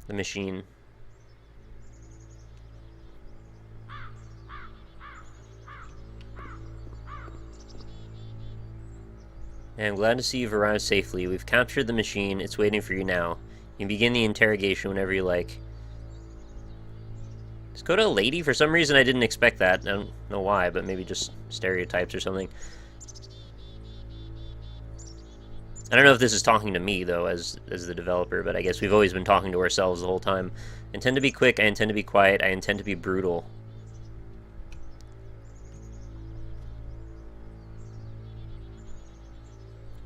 The machine. I'm glad to see you've arrived safely. We've captured the machine. It's waiting for you now. You can begin the interrogation whenever you like. Let's go to a lady. For some reason, I didn't expect that. I don't know why, but maybe just stereotypes or something. I don't know if this is talking to me, though, as the developer, but I guess we've always been talking to ourselves the whole time. I intend to be quick. I intend to be quiet. I intend to be brutal.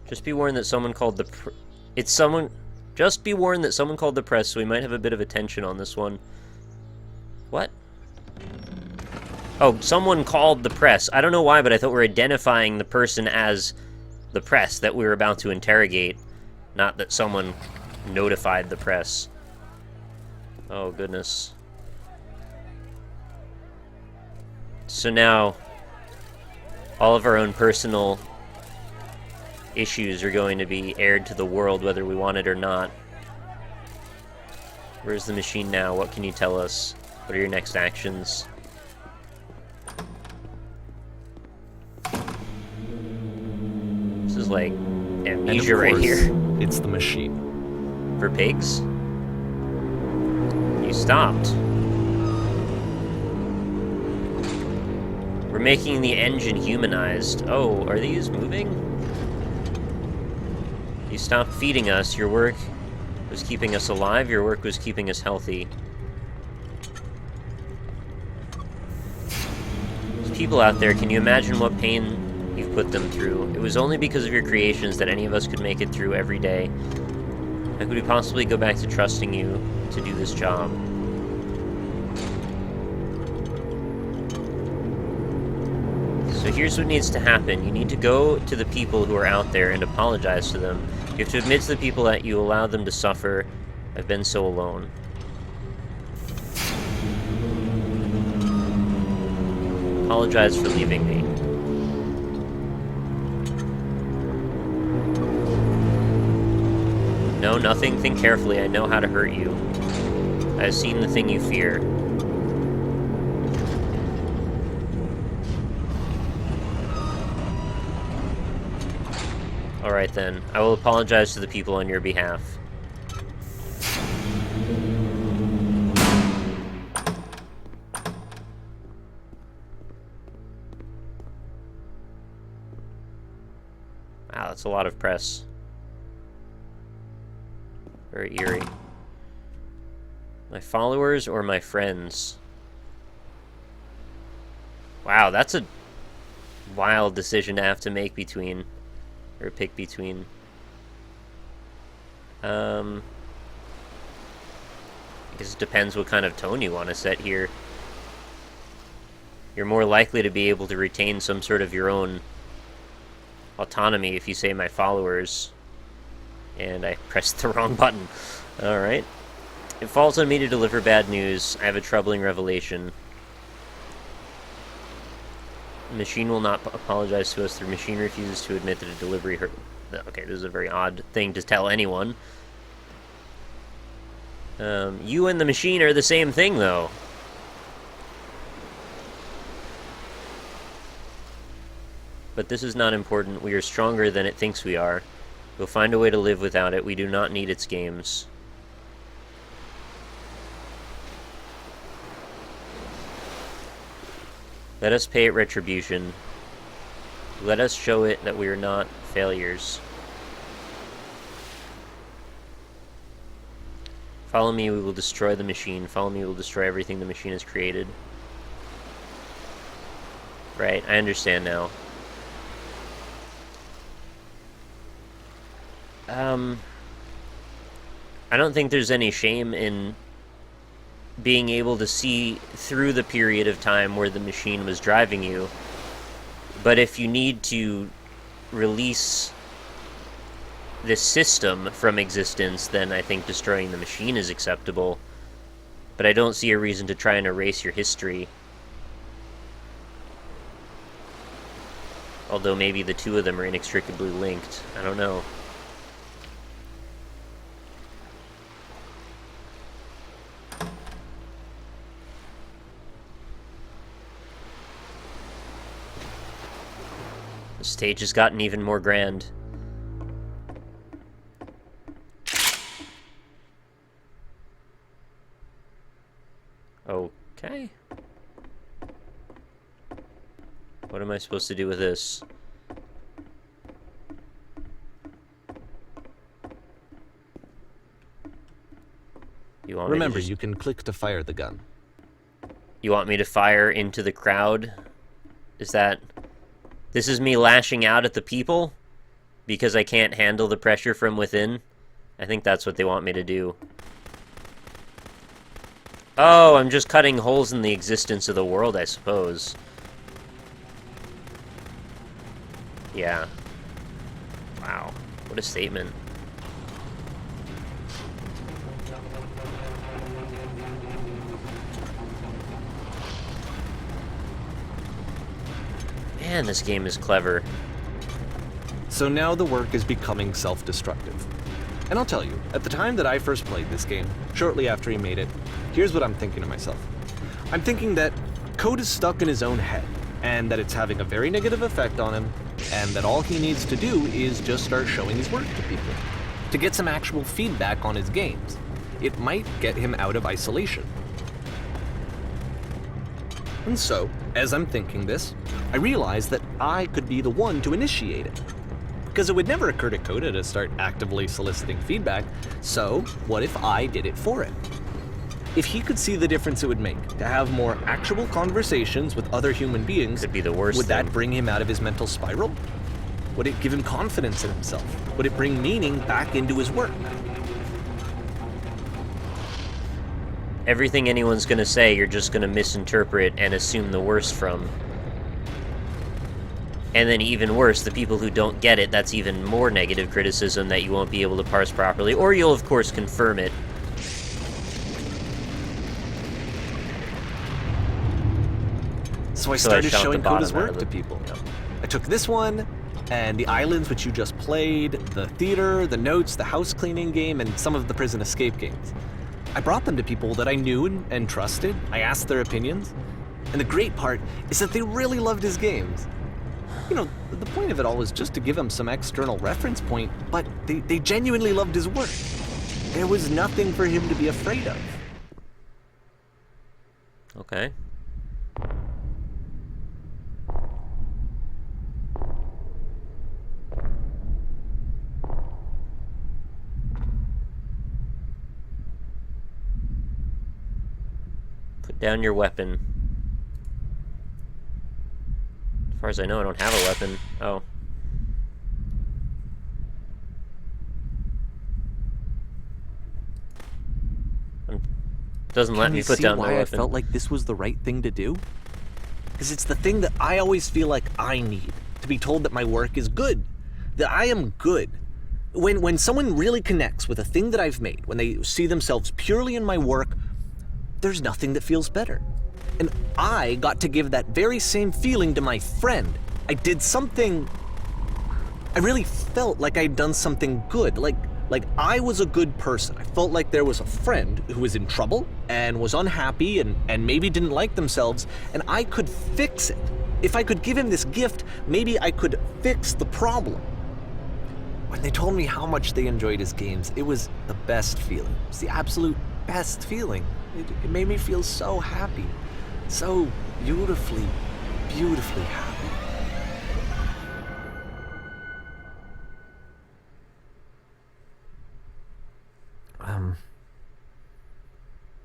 Just be warned that someone called the Just be warned that someone called the press, so we might have a bit of attention on this one. What? Oh, someone called the press. I don't know why, but I thought we were identifying the person as the press that we were about to interrogate, not that someone notified the press. Oh, goodness. So now, all of our own personal issues are going to be aired to the world, whether we want it or not. Where's the machine now? What can you tell us? What are your next actions? This is like amnesia right here. It's the machine. For pigs? You stopped. We're making the engine humanized. Oh, are these moving? You stopped feeding us. Your work was keeping us alive. Your work was keeping us healthy. There's people out there. Can you imagine what pain you've put them through? It was only because of your creations that any of us could make it through every day. How could we possibly go back to trusting you to do this job? So here's what needs to happen. You need to go to the people who are out there and apologize to them. You have to admit to the people that you allowed them to suffer. I've been so alone. Apologize for leaving me. No, nothing. Think carefully. I know how to hurt you. I have seen the thing you fear. Alright then. I will apologize to the people on your behalf. Wow, that's a lot of press. Very eerie. My followers or my friends? Wow, that's a wild decision to have to make between, or pick between. I guess it depends what kind of tone you want to set here. You're more likely to be able to retain some sort of your own autonomy if you say my followers. And I pressed the wrong button. Alright. It falls on me to deliver bad news. I have a troubling revelation. The machine will not apologize to us. The machine refuses to admit that a delivery hurt. Okay, this is a very odd thing to tell anyone. You and the machine are the same thing, though. But this is not important. We are stronger than it thinks we are. We'll find a way to live without it. We do not need its games. Let us pay it retribution. Let us show it that we are not failures. Follow me, we will destroy the machine. Follow me, we will destroy everything the machine has created. Right, I understand now. I don't think there's any shame in being able to see through the period of time where the machine was driving you. But if you need to release this system from existence, then I think destroying the machine is acceptable. But I don't see a reason to try and erase your history. Although maybe the two of them are inextricably linked. I don't know. The stage has gotten even more grand. Okay. What am I supposed to do with this? You want Remember, me to you can click to fire the gun. You want me to fire into the crowd? Is that... This is me lashing out at the people? Because I can't handle the pressure from within? I think that's what they want me to do. Oh, I'm just cutting holes in the existence of the world, I suppose. Yeah. Wow. What a statement. Man, this game is clever. So now the work is becoming self-destructive. And I'll tell you, at the time that I first played this game, shortly after he made it, here's what I'm thinking to myself. I'm thinking that Code is stuck in his own head, and that it's having a very negative effect on him, and that all he needs to do is just start showing his work to people, to get some actual feedback on his games. It might get him out of isolation. And so, as I'm thinking this, I realize that I could be the one to initiate it. Because it would never occur to Coda to start actively soliciting feedback, so what if I did it for him? If he could see the difference it would make to have more actual conversations with other human beings, Could be the worst would thing. that bring him out of his mental spiral? Would it give him confidence in himself? Would it bring meaning back into his work? Everything anyone's gonna say, you're just gonna misinterpret and assume the worst from. And then even worse, the people who don't get it, that's even more negative criticism that you won't be able to parse properly, or you'll of course confirm it. So I So I started shot the showing bottom Coda's out of work the- to people. Yep. I took this one, and the islands which you just played, the theater, the notes, the house cleaning game, and some of the prison escape games. I brought them to people that I knew and trusted. I asked their opinions. And the great part is that they really loved his games. You know, the point of it all was just to give him some external reference point, but they genuinely loved his work. There was nothing for him to be afraid of. Okay. Put down your weapon. As far as I know, I don't have a weapon. Oh. Doesn't let Can me you put see down my why I weapon. felt like this was the right thing to do? Because it's the thing that I always feel like I need, to be told that my work is good, that I am good. When someone really connects with a thing that I've made, when they see themselves purely in my work, there's nothing that feels better. And I got to give that very same feeling to my friend. I did something... I really felt like I'd done something good, like I was a good person. I felt like there was a friend who was in trouble and was unhappy and maybe didn't like themselves, and I could fix it. If I could give him this gift, maybe I could fix the problem. When they told me how much they enjoyed his games, it was the best feeling. It was the absolute best feeling. It made me feel so happy. So beautifully, beautifully happy.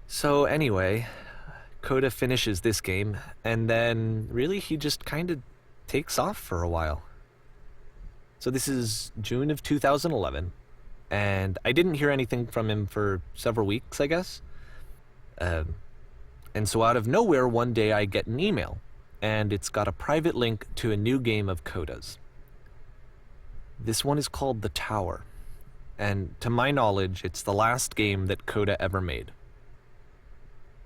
So anyway, Coda finishes this game, and then really he just kind of takes off for a while. So this is June of 2011, and I didn't hear anything from him for several weeks, I guess. And so out of nowhere, one day I get an email, and it's got a private link to a new game of Coda's. This one is called The Tower, and to my knowledge, it's the last game that Coda ever made.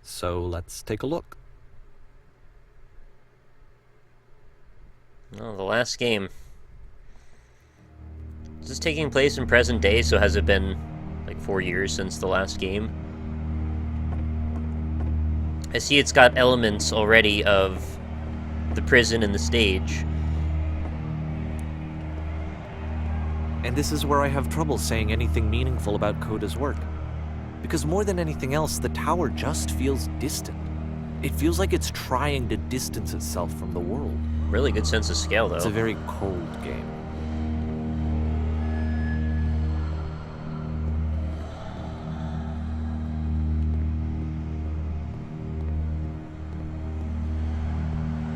So let's take a look. Oh, the last game. Is this taking place in present day, so has it been like 4 years since the last game? I see it's got elements already of the prison and the stage. And this is where I have trouble saying anything meaningful about Coda's work. Because more than anything else, the tower just feels distant. It feels like it's trying to distance itself from the world. Really good sense of scale, though. It's a very cold game.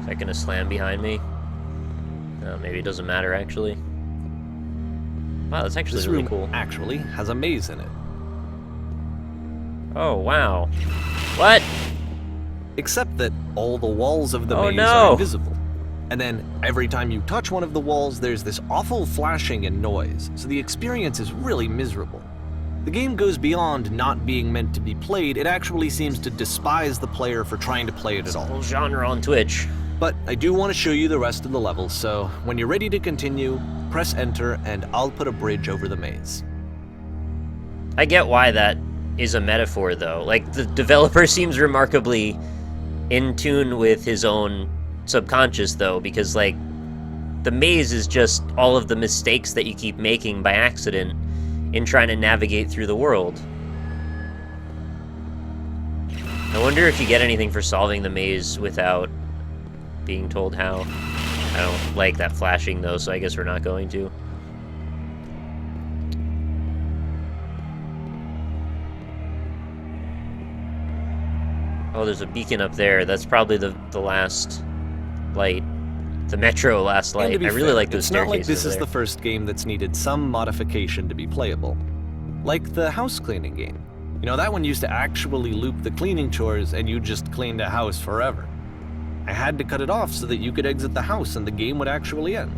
Is that gonna slam behind me? No, maybe it doesn't matter, actually. Wow, that's actually This really room cool. actually has a maze in it. Oh, wow. What? Except that all the walls of the Oh, maze no. are invisible. And then every time you touch one of the walls, there's this awful flashing and noise, so the experience is really miserable. The game goes beyond not being meant to be played, it actually seems to despise the player for trying to play it at all. Whole genre on Twitch. But I do want to show you the rest of the level, so when you're ready to continue, press enter and I'll put a bridge over the maze. I get why that is a metaphor, though. Like, the developer seems remarkably in tune with his own subconscious, though, because, like, the maze is just all of the mistakes that you keep making by accident in trying to navigate through the world. I wonder if you get anything for solving the maze without being told how. I don't like that flashing, though, so I guess we're not going to. Oh, there's a beacon up there. That's probably the last light. The Metro last light. I really like those staircases. It's not like this over is there. the first game that's needed some modification to be playable. Like the house cleaning game. You know, that one used to actually loop the cleaning chores and you just cleaned a house forever. I had to cut it off so that you could exit the house and the game would actually end.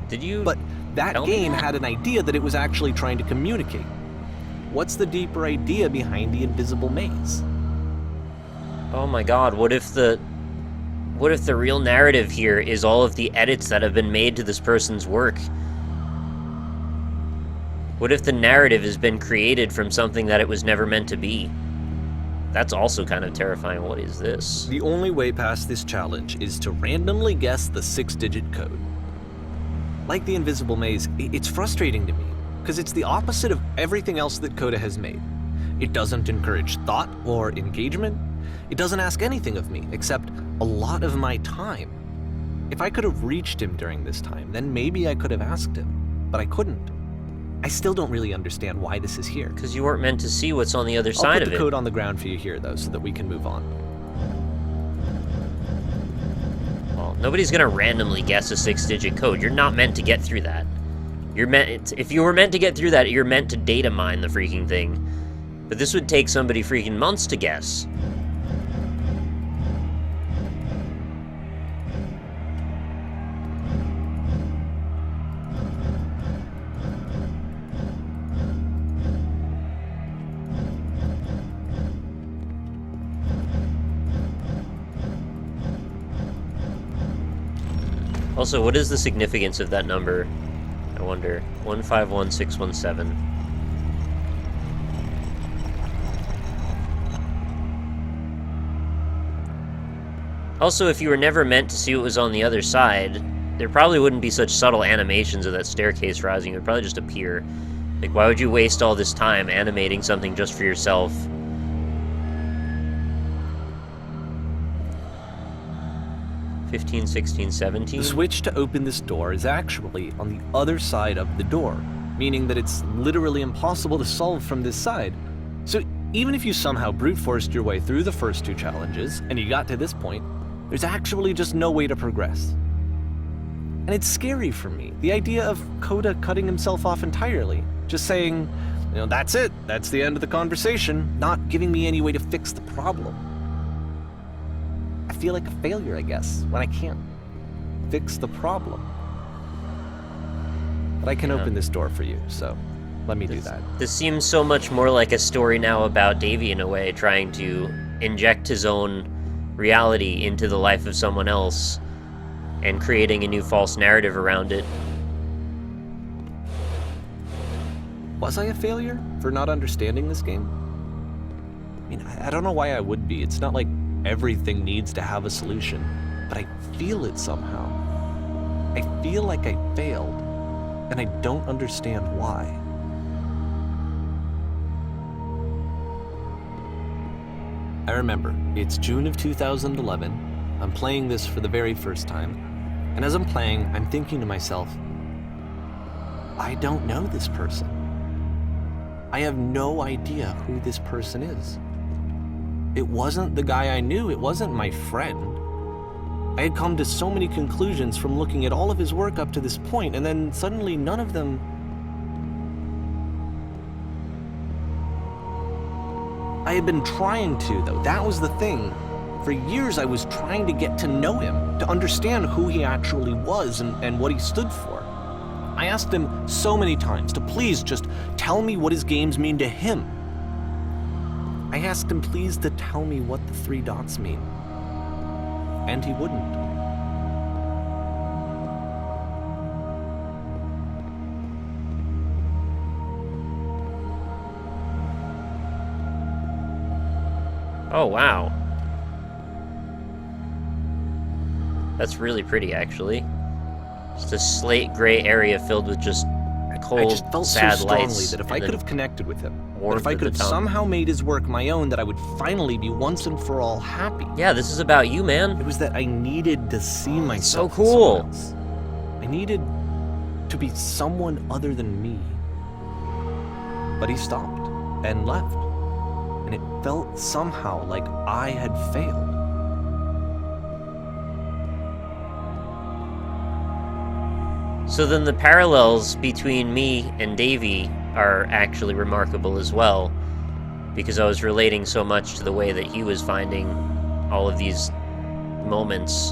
Did you? But that tell me game that? had an idea that it was actually trying to communicate. What's the deeper idea behind the invisible maze? Oh my god, what if the real narrative here is all of the edits that have been made to this person's work? What if the narrative has been created from something that it was never meant to be? That's also kind of terrifying. What is this? The only way past this challenge is to randomly guess the 6-digit code. Like the invisible maze, it's frustrating to me, because it's the opposite of everything else that Coda has made. It doesn't encourage thought or engagement. It doesn't ask anything of me, except a lot of my time. If I could have reached him during this time, then maybe I could have asked him, but I couldn't. I still don't really understand why this is here. Because you weren't meant to see what's on the other I'll side put of the it. code on the ground for you here, though, so that we can move on. Well, nobody's gonna randomly guess a 6-digit code. You're not meant to get through that. If you were meant to get through that, you're meant to data mine the freaking thing. But this would take somebody freaking months to guess. Also, what is the significance of that number? I wonder. 151617. Also, if you were never meant to see what was on the other side, there probably wouldn't be such subtle animations of that staircase rising. It would probably just appear. Like, why would you waste all this time animating something just for yourself? 15, 16, 17? The switch to open this door is actually on the other side of the door, meaning that it's literally impossible to solve from this side. So even if you somehow brute forced your way through the first 2 challenges, and you got to this point, there's actually just no way to progress. And it's scary for me, the idea of Coda cutting himself off entirely, just saying, you know, that's it, that's the end of the conversation, not giving me any way to fix the problem. I feel like a failure, I guess, when I can't fix the problem. But I can open this door for you, so let me do that. This seems so much more like a story now about Davey, in a way, trying to inject his own reality into the life of someone else and creating a new false narrative around it. Was I a failure for not understanding this game? I mean, I don't know why I would be. It's not like everything needs to have a solution, but I feel it somehow. I feel like I failed. and I don't understand why. I remember, it's June of 2011. I'm playing this for the very first time, and as I'm playing, I'm thinking to myself, I don't know this person. I have no idea who this person is. It wasn't the guy I knew, it wasn't my friend. I had come to so many conclusions from looking at all of his work up to this point, and then suddenly none of them... I had been trying to, though. That was the thing. For years I was trying to get to know him, to understand who he actually was and what he stood for. I asked him so many times to please just tell me what his games mean to him. I asked him please to tell me what the 3 dots mean. And he wouldn't. Oh, wow. That's really pretty, actually. Just a slate gray area filled with just cold, I just felt sad so strongly lights. that if I could have connected with him, that warmth if I at could the have top. somehow made his work my own, that I would finally be once and for all happy. Yeah, this is about you, man. It was that I needed to see myself so as cool. someone else. I needed to be someone other than me. But he stopped and left. And it felt somehow like I had failed. So then the parallels between me and Davey are actually remarkable as well, because I was relating so much to the way that he was finding all of these moments.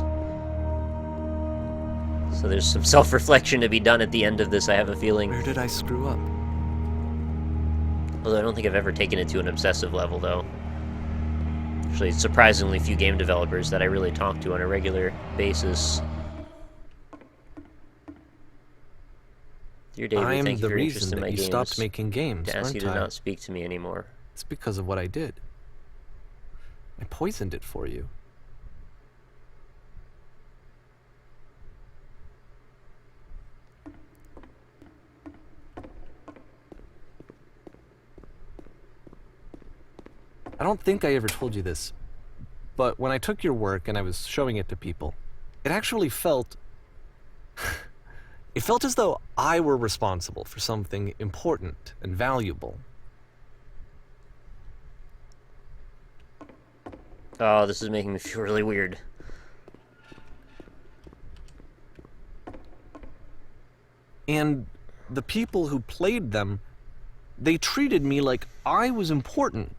So there's some self-reflection to be done at the end of this, I have a feeling. Where did I screw up? Although I don't think I've ever taken it to an obsessive level, though. Actually, surprisingly few game developers that I really talk to on a regular basis. Dear David, I'm thank you the for your interest reason in my that you games. stopped making games, To ask you aren't to I? not speak to me anymore. It's because of what I did. I poisoned it for you. I don't think I ever told you this, but when I took your work and I was showing it to people, it actually felt... it felt as though I were responsible for something important and valuable. Oh, this is making me feel really weird. And the people who played them, they treated me like I was important.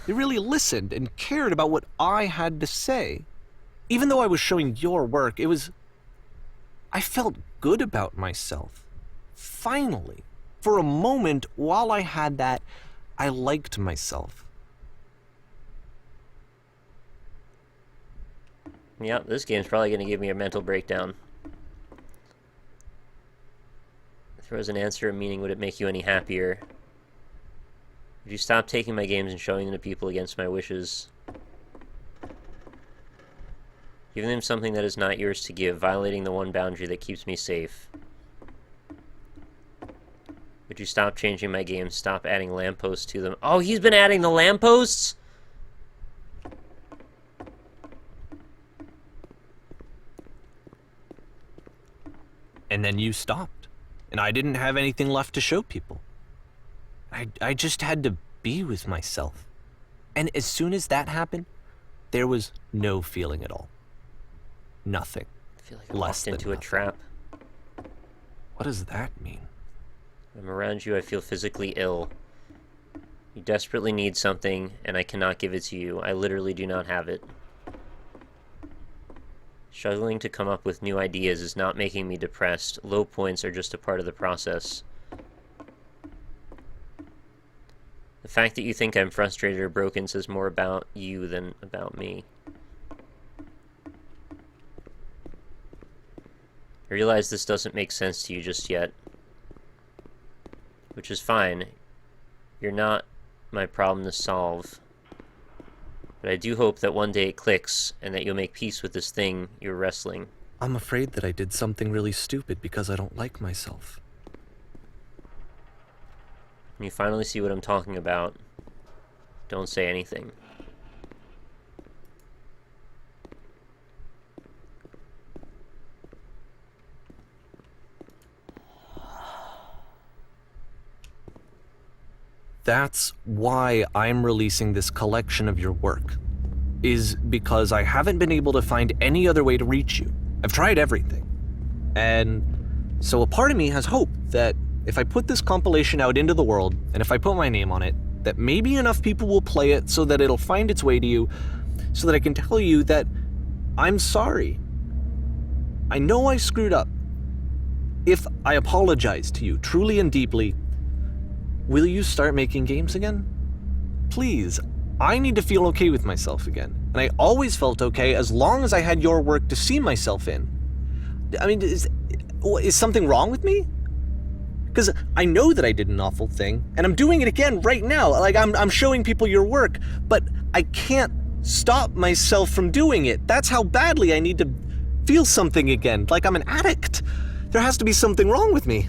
They really listened and cared about what I had to say. Even though I was showing your work, I felt good about myself. Finally. For a moment, while I had that, I liked myself. Yeah, this game's probably going to give me a mental breakdown. If there was an answer, a meaning, would it make you any happier? Would you stop taking my games and showing them to people against my wishes? Giving them something that is not yours to give, violating the one boundary that keeps me safe. Would you stop changing my games, stop adding lampposts to them? Oh, he's been adding the lampposts? And then you stopped. And I didn't have anything left to show people. I just had to be with myself. And as soon as that happened, there was no feeling at all. Nothing. I feel like I Less walked than into a nothing. trap. What does that mean? When I'm around you, I feel physically ill. You desperately need something, and I cannot give it to you. I literally do not have it. Struggling to come up with new ideas is not making me depressed. Low points are just a part of the process. The fact that you think I'm frustrated or broken says more about you than about me. I realize this doesn't make sense to you just yet. Which is fine. You're not my problem to solve. But I do hope that one day it clicks, and that you'll make peace with this thing you're wrestling. I'm afraid that I did something really stupid because I don't like myself. When you finally see what I'm talking about, don't say anything. That's why I'm releasing this collection of your work, is because I haven't been able to find any other way to reach you. I've tried everything. And so a part of me has hope that if I put this compilation out into the world, and if I put my name on it, that maybe enough people will play it so that it'll find its way to you, so that I can tell you that I'm sorry. I know I screwed up. If I apologize to you truly and deeply, will you start making games again? Please, I need to feel okay with myself again. And I always felt okay as long as I had your work to see myself in. I mean, is something wrong with me? Because I know that I did an awful thing, and I'm doing it again right now. Like, I'm showing people your work, but I can't stop myself from doing it. That's how badly I need to feel something again, like I'm an addict. There has to be something wrong with me.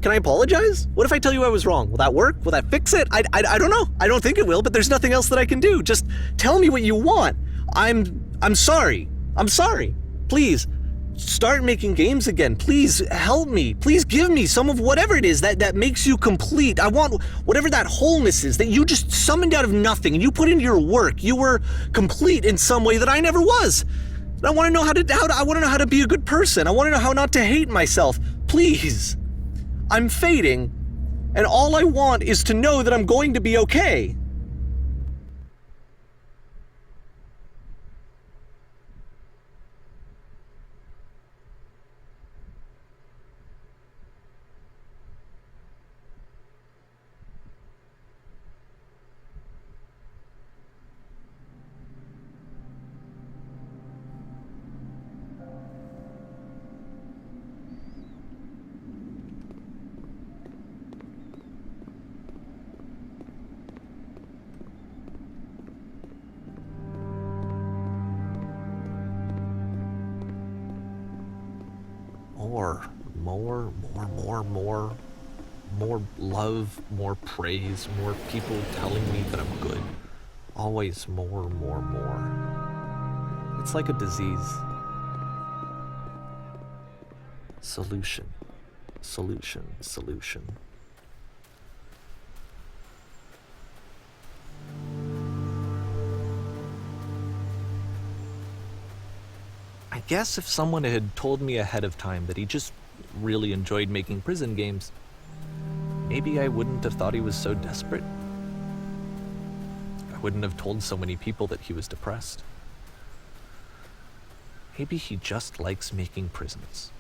Can I apologize? What if I tell you I was wrong? Will that work? Will that fix it? I don't know. I don't think it will, but there's nothing else that I can do. Just tell me what you want. I'm sorry. I'm sorry. Please, start making games again. Please help me. Please give me some of whatever it is that makes you complete. I want whatever that wholeness is that you just summoned out of nothing and you put into your work. You were complete in some way that I never was. And I want to know I want to know how to be a good person. I want to know how not to hate myself. Please. I'm fading, and all I want is to know that I'm going to be okay. More love, more praise, more people telling me that I'm good. Always more. It's like a disease. Solution. I guess if someone had told me ahead of time that he just really enjoyed making prison games, maybe I wouldn't have thought he was so desperate. I wouldn't have told so many people that he was depressed. Maybe he just likes making prisons.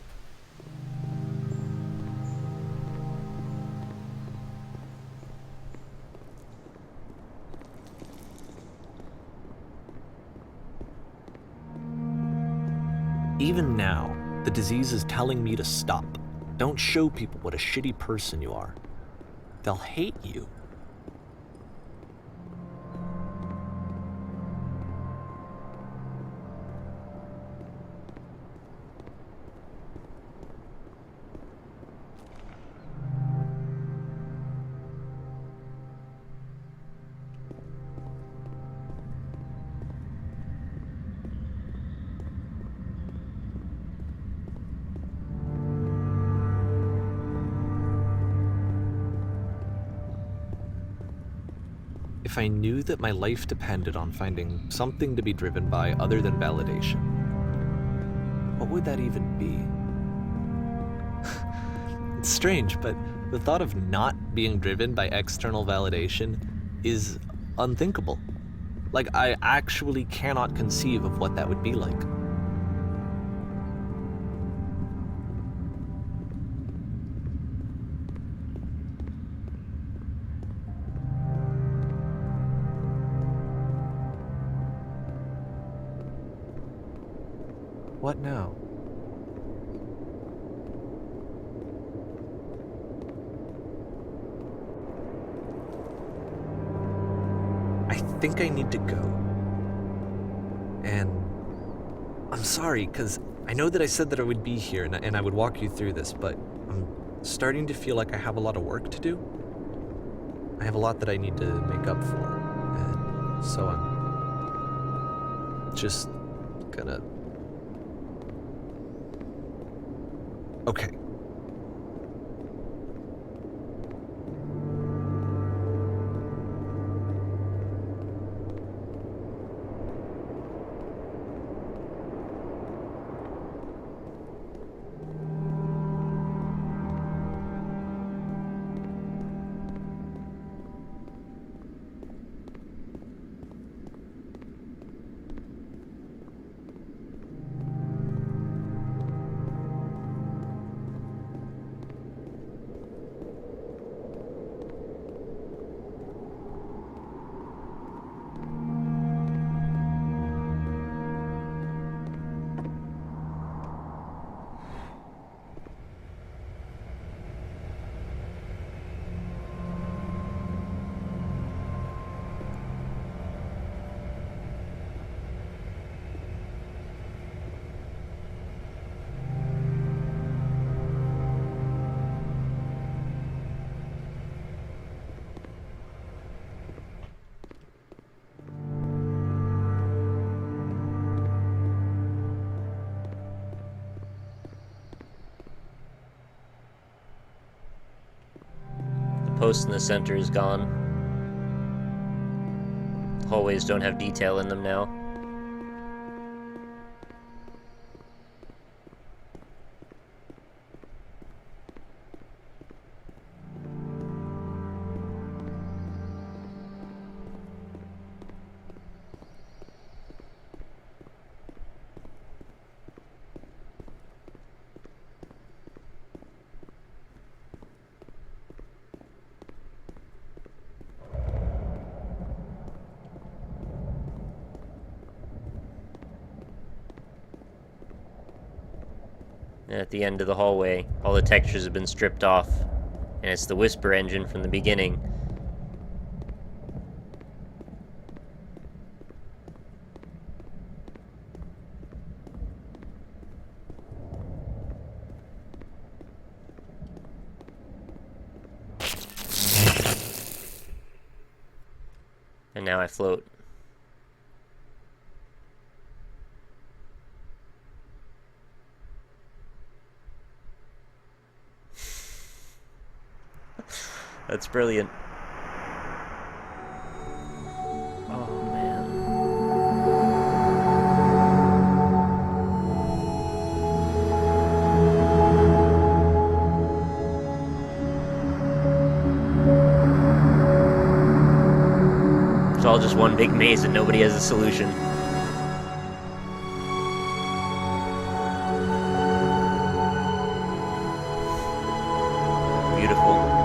Even now, the disease is telling me to stop. Don't show people what a shitty person you are. They'll hate you. If I knew that my life depended on finding something to be driven by other than validation, what would that even be? It's strange, but the thought of not being driven by external validation is unthinkable. Like, I actually cannot conceive of what that would be like. What now? I think I need to go. And I'm sorry, because I know that I said that I would be here and I would walk you through this, but I'm starting to feel like I have a lot of work to do. I have a lot that I need to make up for, and so I'm just gonna... Okay. Post in the center is gone. Hallways don't have detail in them now. And at the end of the hallway, all the textures have been stripped off, and it's the whisper engine from the beginning. And now I float. That's brilliant. Oh, man. It's all just one big maze and nobody has a solution. Beautiful.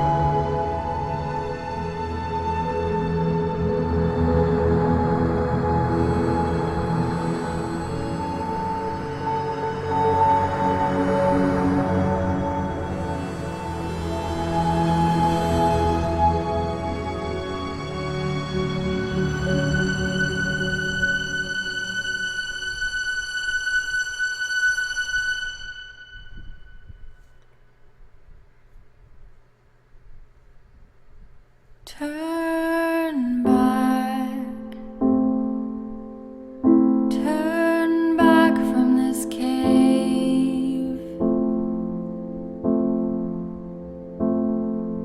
Turn back from this cave.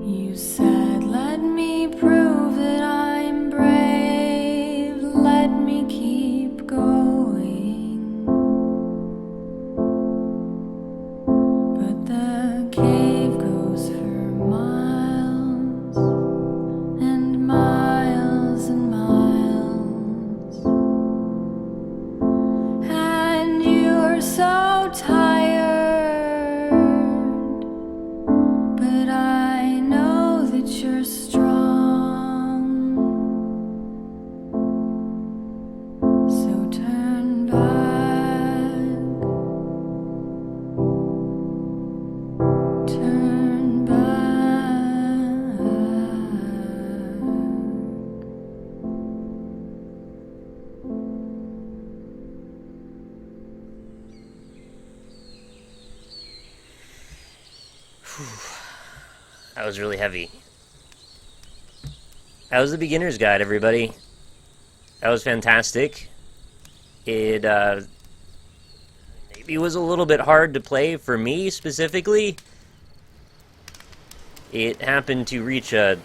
You said, let me prove that I'm brave. Let me keep going. But the cave goes for miles and miles and miles, and you're so tired, but I know that you're strong, so turn back, turn back. That was really heavy. That was the beginner's guide, everybody. That was fantastic. It maybe was a little bit hard to play for me specifically. It happened to reach a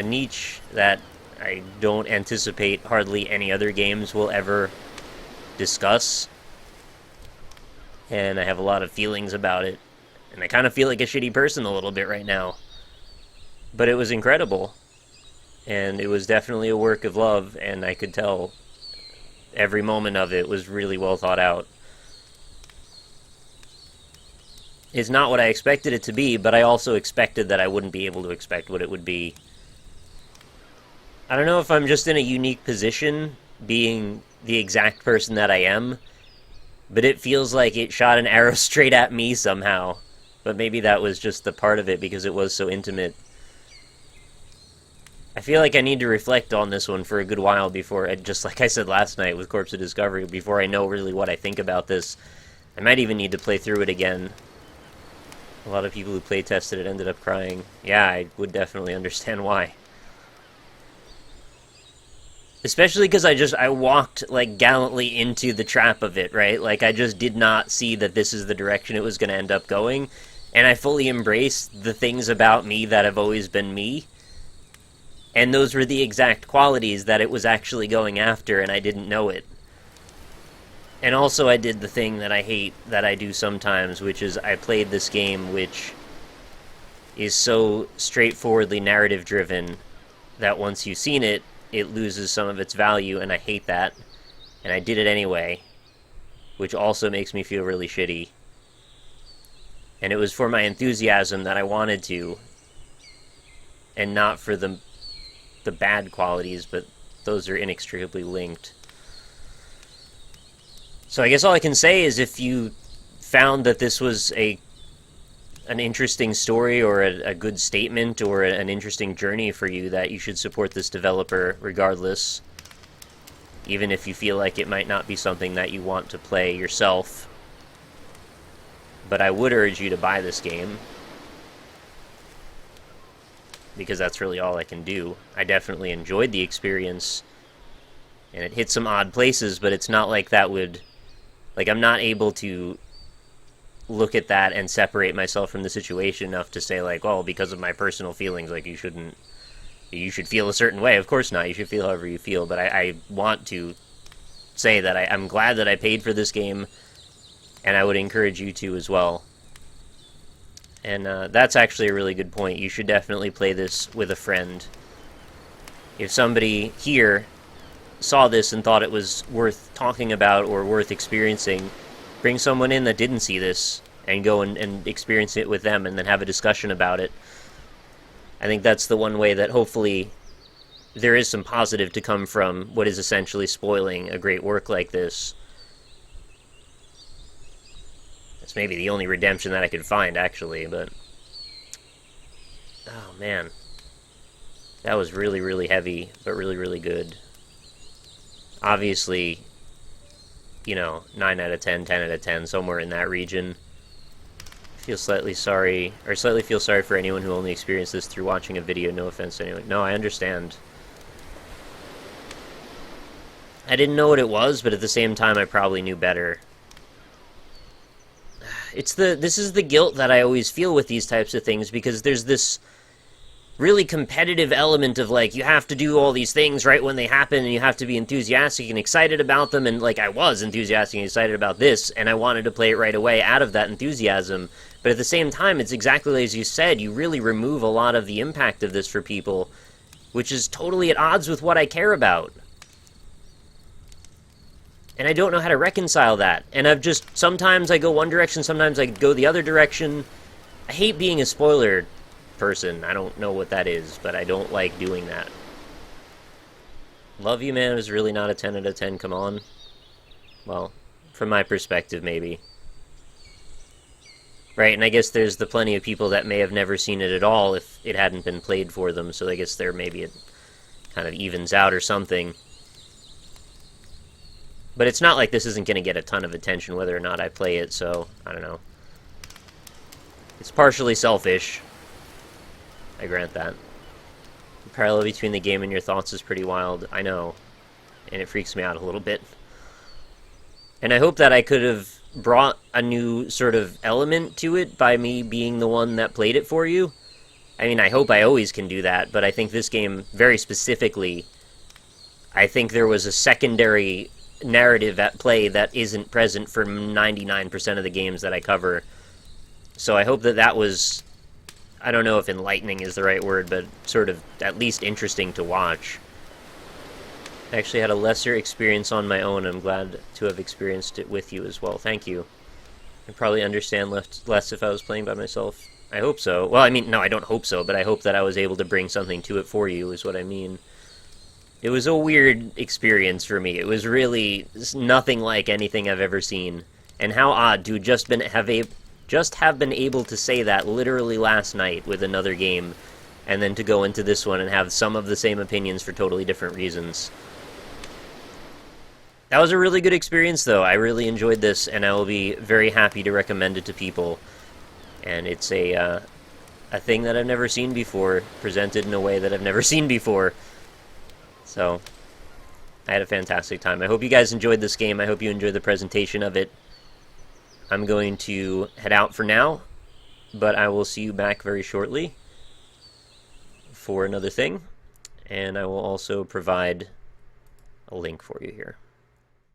niche that I don't anticipate hardly any other games will ever discuss. And I have a lot of feelings about it. And I kind of feel like a shitty person a little bit right now. But it was incredible. And it was definitely a work of love, and I could tell every moment of it was really well thought out. It's not what I expected it to be, but I also expected that I wouldn't be able to expect what it would be. I don't know if I'm just in a unique position, being the exact person that I am, but it feels like it shot an arrow straight at me somehow. But maybe that was just the part of it because it was so intimate. I feel like I need to reflect on this one for a good while before, just like I said last night with Corpse of Discovery, before I know really what I think about this. I might even need to play through it again. A lot of people who play tested it ended up crying. Yeah, I would definitely understand why. Especially because I walked, like, gallantly into the trap of it, right? Like, I just did not see that this is the direction it was going to end up going. And I fully embraced the things about me that have always been me. And those were the exact qualities that it was actually going after, and I didn't know it. And also I did the thing that I hate that I do sometimes, which is I played this game which is so straightforwardly narrative-driven that once you've seen it, it loses some of its value, and I hate that. And I did it anyway, which also makes me feel really shitty. And it was for my enthusiasm that I wanted to, and not for the bad qualities, but those are inextricably linked. So I guess all I can say is if you found that this was an interesting story or a good statement or an interesting journey for you, that you should support this developer regardless, even if you feel like it might not be something that you want to play yourself. But I would urge you to buy this game, because that's really all I can do. I definitely enjoyed the experience, and it hit some odd places, but it's not like that would... Like, I'm not able to look at that and separate myself from the situation enough to say, like, well, because of my personal feelings, like, you should feel a certain way. Of course not. You should feel however you feel, but I want to say that I'm glad that I paid for this game, and I would encourage you to as well. And that's actually a really good point. You should definitely play this with a friend. If somebody here saw this and thought it was worth talking about or worth experiencing, bring someone in that didn't see this and go and experience it with them and then have a discussion about it. I think that's the one way that hopefully there is some positive to come from what is essentially spoiling a great work like this. It's maybe the only redemption that I could find, actually, but... Oh, man. That was really, really heavy, but really, really good. Obviously, you know, 9 out of 10, 10 out of 10, somewhere in that region. I feel slightly sorry for anyone who only experienced this through watching a video. No offense to anyone. No, I understand. I didn't know what it was, but at the same time, I probably knew better. This is the guilt that I always feel with these types of things, because there's this really competitive element of, like, you have to do all these things right when they happen, and you have to be enthusiastic and excited about them, and, like, I was enthusiastic and excited about this, and I wanted to play it right away out of that enthusiasm, but at the same time, it's exactly as you said, you really remove a lot of the impact of this for people, which is totally at odds with what I care about. And I don't know how to reconcile that. And sometimes I go one direction, sometimes I go the other direction. I hate being a spoiler person. I don't know what that is, but I don't like doing that. Love You Man is really not a 10 out of 10, come on. Well, from my perspective, maybe. Right, and I guess there's the plenty of people that may have never seen it at all if it hadn't been played for them, so I guess maybe it kind of evens out or something. But it's not like this isn't going to get a ton of attention whether or not I play it, so I don't know. It's partially selfish. I grant that. parallel between the game and your thoughts is pretty wild. I know. And it freaks me out a little bit. And I hope that I could have brought a new sort of element to it by me being the one that played it for you. I mean, I hope I always can do that, but I think this game, very specifically, I think there was a secondary narrative at play that isn't present for 99% of the games that I cover. So I hope that that was, I don't know if enlightening is the right word, but sort of at least interesting to watch. I actually had a lesser experience on my own. I'm glad to have experienced it with you as well. Thank you. I'd probably understand less if I was playing by myself. I hope so. Well, I mean, no, I don't hope so, but I hope that I was able to bring something to it for you, is what I mean. It was a weird experience for me. It was really nothing like anything I've ever seen. And how odd to just have been able to say that literally last night with another game, and then to go into this one and have some of the same opinions for totally different reasons. That was a really good experience, though. I really enjoyed this, and I will be very happy to recommend it to people. And it's a thing that I've never seen before, presented in a way that I've never seen before. So, I had a fantastic time. I hope you guys enjoyed this game. I hope you enjoyed the presentation of it. I'm going to head out for now, but I will see you back very shortly for another thing. And I will also provide a link for you here.